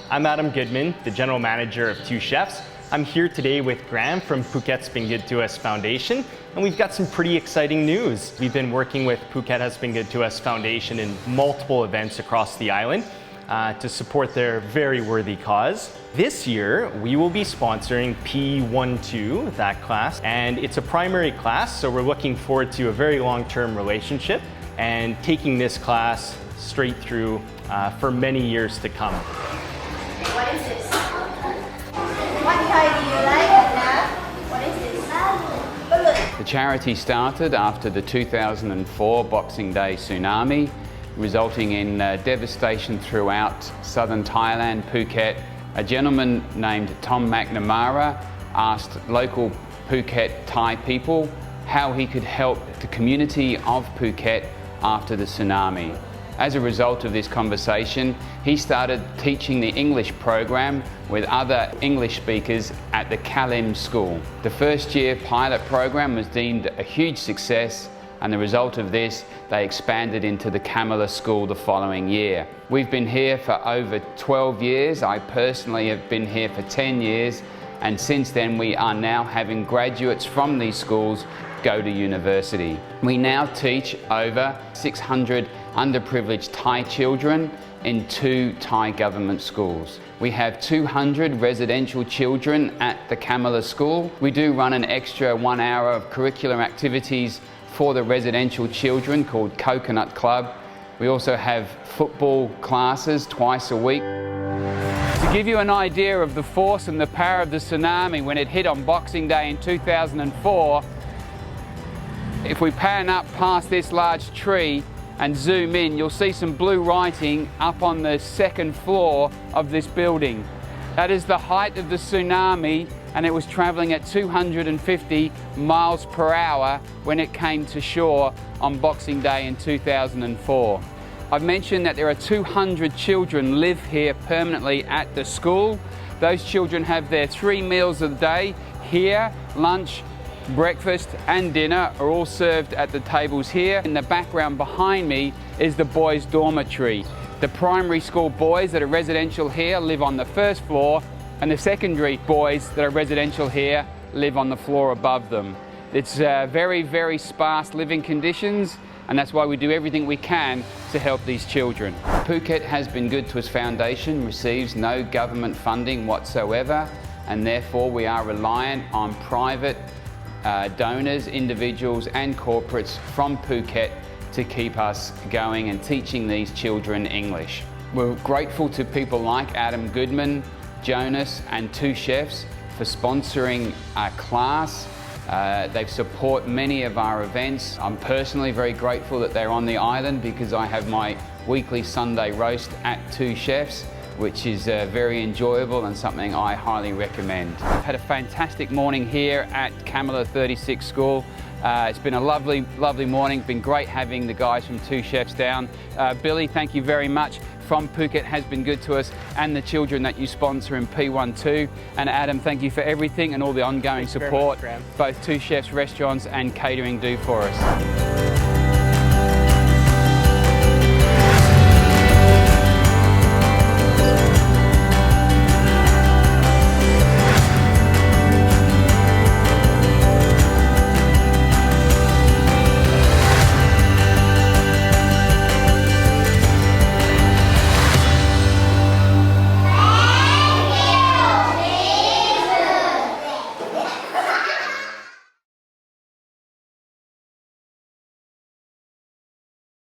I'm Adam Goodman, the General Manager of Two Chefs. I'm here today with Graham from Phuket's Been Good to Us Foundation, and we've got some pretty exciting news. We've been working with Phuket Has Been Good to Us Foundation in multiple events across the island to support their very worthy cause. This year, we will be sponsoring P12, that class, and it's a primary class, so we're looking forward to a very long-term relationship and taking this class straight through for many years to come. What is this? What Thai do you like, Anna? What is this? The charity started after the 2004 Boxing Day tsunami, resulting in devastation throughout southern Thailand, Phuket. A gentleman named Tom McNamara asked local Phuket Thai people how he could help the community of Phuket after the tsunami. As a result of this conversation, he started teaching the English program with other English speakers at the Kalim school. The first year pilot program was deemed a huge success, and the result of this, they expanded into the Kamala school the following year. We've been here for over 12 years. I personally have been here for 10 years, and since then we are now having graduates from these schools go to university. We now teach over 600 underprivileged Thai children in 2 Thai government schools. We have 200 residential children at the Kamala school. We do run an extra 1 hour of curriculum activities for the residential children called Coconut Club. We also have football classes twice a week. To give you an idea of the force and the power of the tsunami when it hit on Boxing Day in 2004, if we pan up past this large tree and zoom in, you'll see some blue writing up on the 2nd floor of this building. That is the height of the tsunami, and it was traveling at 250 miles per hour when it came to shore on Boxing Day in 2004. I've mentioned that there are 200 children live here permanently at the school. Those children have their 3 meals a day here. Lunch, breakfast and dinner are all served at the tables here. In the background behind me is the boys' dormitory. The primary school boys that are residential here live on the 1st floor, and the secondary boys that are residential here live on the floor above them. It's very, very sparse living conditions, and that's why we do everything we can to help these children. Phuket Has Been Good to Us Foundation receives no government funding whatsoever, and therefore we are reliant on private donors, individuals and corporates from Phuket to keep us going and teaching these children English. We're grateful to people like Adam Goodman, Jonas and Two Chefs for sponsoring our class. They support many of our events. I'm personally very grateful that they're on the island because I have my weekly Sunday roast at Two Chefs, which is very enjoyable and something I highly recommend. I've had a fantastic morning here at Kamala 36 School. It's been a lovely, lovely morning. It's been great having the guys from Two Chefs down. Billy, thank you very much. From Phuket Has Been Good to Us, and the children that you sponsor in P12. And Adam, thank you for everything and all the ongoing support both Two Chefs restaurants and catering do for us.